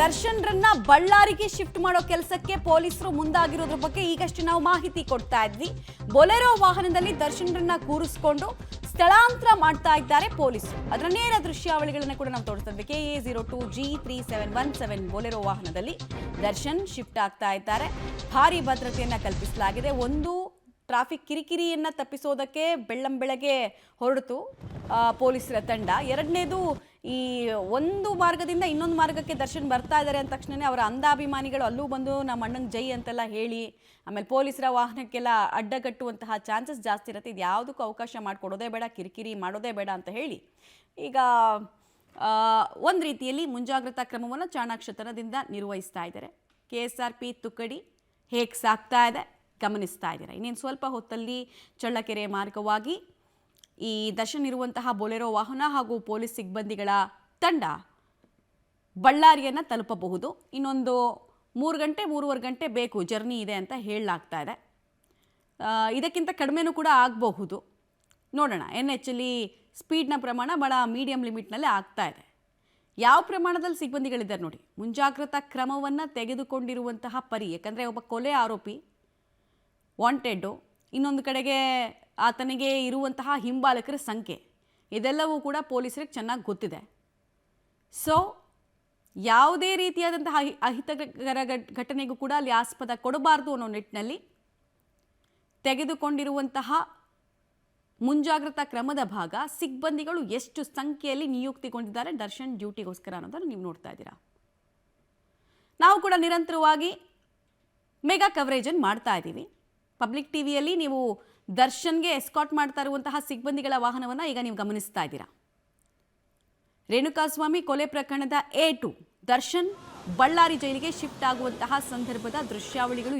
ದರ್ಶನ್ರನ್ನ ಬಳ್ಳಾರಿಗೆ ಶಿಫ್ಟ್ ಮಾಡೋ ಕೆಲಸಕ್ಕೆ ಪೊಲೀಸರು ಮುಂದಾಗಿರೋದ್ರ ಬಗ್ಗೆ ಈಗಷ್ಟೇ ನಾವು ಮಾಹಿತಿ ಕೊಡ್ತಾ ಇದ್ವಿ. ಬೊಲೆರೋ ವಾಹನದಲ್ಲಿ ದರ್ಶನ್ರನ್ನ ಕೂರಿಸಿಕೊಂಡು ಸ್ಥಳಾಂತರ ಮಾಡ್ತಾ ಇದ್ದಾರೆ ಪೊಲೀಸರು. ಅದರ ನೇರ ದೃಶ್ಯಾವಳಿಗಳನ್ನ ಕೂಡ ನಾವು ತೋರಿಸ್ತಾ ಇದ್ವಿ. KA02G3717 ಬೊಲೆರೋ ವಾಹನದಲ್ಲಿ ದರ್ಶನ್ ಶಿಫ್ಟ್ ಆಗ್ತಾ ಇದ್ದಾರೆ. ಭಾರಿ ಭದ್ರತೆಯನ್ನ ಕಲ್ಪಿಸಲಾಗಿದೆ. ಒಂದು ಟ್ರಾಫಿಕ್ ಕಿರಿಕಿರಿಯನ್ನ ತಪ್ಪಿಸೋದಕ್ಕೆ ಬೆಳ್ಳಂಬೆಳಗ್ಗೆ ಹೊರಡಿತು ಪೊಲೀಸರ ತಂಡ. ಎರಡನೇದು, ಈ ಒಂದು ಮಾರ್ಗದಿಂದ ಇನ್ನೊಂದು ಮಾರ್ಗಕ್ಕೆ ದರ್ಶನ್ ಬರ್ತಾ ಇದ್ದಾರೆ ಅಂದ ತಕ್ಷಣ ಅವರ ಅಂಧಾಭಿಮಾನಿಗಳು ಅಲ್ಲೂ ಬಂದು ನಮ್ಮ ಅಣ್ಣಂಗೆ ಜೈ ಅಂತೆಲ್ಲ ಹೇಳಿ ಆಮೇಲೆ ಪೊಲೀಸರ ವಾಹನಕ್ಕೆಲ್ಲ ಅಡ್ಡಗಟ್ಟುವಂತಹ ಚಾನ್ಸಸ್ ಜಾಸ್ತಿ ಇರುತ್ತೆ. ಇದು ಯಾವುದಕ್ಕೂ ಅವಕಾಶ ಮಾಡಿಕೊಡೋದೇ ಬೇಡ, ಕಿರಿಕಿರಿ ಮಾಡೋದೇ ಬೇಡ ಅಂತ ಹೇಳಿ ಈಗ ಒಂದು ರೀತಿಯಲ್ಲಿ ಮುಂಜಾಗ್ರತಾ ಕ್ರಮವನ್ನು ಚಾಣಾಕ್ಷತನದಿಂದ ನಿರ್ವಹಿಸ್ತಾ ಇದ್ದಾರೆ. KSRP ತುಕಡಿ ಹೇಗೆ ಸಾಗ್ತಾ ಇದೆ ಗಮನಿಸ್ತಾ ಇದ್ದೀರಾ. ಇನ್ನೇನು ಸ್ವಲ್ಪ ಹೊತ್ತಲ್ಲಿ ಚಳ್ಳಕೆರೆ ಮಾರ್ಗವಾಗಿ ಈ ದರ್ಶನ್ ಇರುವಂತಹ ಬೊಲೆರೋ ವಾಹನ ಹಾಗೂ ಪೊಲೀಸ್ ಸಿಬ್ಬಂದಿಗಳ ತಂಡ ಬಳ್ಳಾರಿಯನ್ನು ತಲುಪಬಹುದು. ಇನ್ನೊಂದು 3-3.5 ಗಂಟೆ ಬೇಕು, ಜರ್ನಿ ಇದೆ ಅಂತ ಹೇಳಲಾಗ್ತಾ ಇದೆ. ಇದಕ್ಕಿಂತ ಕಡಿಮೆನೂ ಕೂಡ ಆಗಬಹುದು. ನೋಡೋಣ. NH ಅಲ್ಲಿ ಸ್ಪೀಡ್ನ ಪ್ರಮಾಣ ಭಾಳ ಮೀಡಿಯಂ ಲಿಮಿಟ್ನಲ್ಲೇ ಆಗ್ತಾ ಇದೆ. ಯಾವ ಪ್ರಮಾಣದಲ್ಲಿ ಸಿಬ್ಬಂದಿಗಳಿದ್ದಾರೆ ನೋಡಿ. ಮುಂಜಾಗ್ರತಾ ಕ್ರಮವನ್ನು ತೆಗೆದುಕೊಂಡಿರುವಂತಹ ಪರಿ, ಯಾಕಂದರೆ ಒಬ್ಬ ಕೊಲೆ ಆರೋಪಿ ವಾಂಟೆಡ್ಡು, ಇನ್ನೊಂದು ಕಡೆಗೆ ಆತನಿಗೆ ಇರುವಂತಹ ಹಿಂಬಾಲಕರ ಸಂಖ್ಯೆ, ಇದೆಲ್ಲವೂ ಕೂಡ ಪೊಲೀಸರಿಗೆ ಚೆನ್ನಾಗಿ ಗೊತ್ತಿದೆ. ಸೊ ಯಾವುದೇ ರೀತಿಯಾದಂತಹ ಅಹಿತಕರ ಘಟನೆಗೂ ಕೂಡ ಅಲ್ಲಿ ಆಸ್ಪದ ಕೊಡಬಾರ್ದು ಅನ್ನೋ ನಿಟ್ಟಿನಲ್ಲಿ ತೆಗೆದುಕೊಂಡಿರುವಂತಹ ಮುಂಜಾಗ್ರತಾ ಕ್ರಮದ ಭಾಗ ಸಿಬ್ಬಂದಿಗಳು ಎಷ್ಟು ಸಂಖ್ಯೆಯಲ್ಲಿ ನಿಯುಕ್ತಿಗೊಂಡಿದ್ದಾರೆ ದರ್ಶನ್ ಡ್ಯೂಟಿಗೋಸ್ಕರ ಅನ್ನೋದನ್ನು ನೀವು ನೋಡ್ತಾ ಇದ್ದೀರಾ. ನಾವು ಕೂಡ ನಿರಂತರವಾಗಿ ಮೆಗಾ ಕವರೇಜನ್ನು ಮಾಡ್ತಾ ಇದ್ದೀವಿ. ಪಬ್ಲಿಕ್ ಟಿವಿಯಲ್ಲಿ ನೀವು ದರ್ಶನ್ಗೆ ಎಸ್ಕಾಟ್ ಮಾಡ್ತಾ ಇರುವಂತಹ ಸಿಬ್ಬಂದಿಗಳ ವಾಹನವನ್ನು ಈಗ ನೀವು ಗಮನಿಸ್ತಾ ಇದ್ದೀರಾ. ರೇಣುಕಾಸ್ವಾಮಿ ಕೊಲೆ ಪ್ರಕರಣದ A2 ದರ್ಶನ್ ಬಳ್ಳಾರಿ ಜೈಲಿಗೆ ಶಿಫ್ಟ್ ಆಗುವಂತಹ ಸಂದರ್ಭದ ದೃಶ್ಯಾವಳಿಗಳು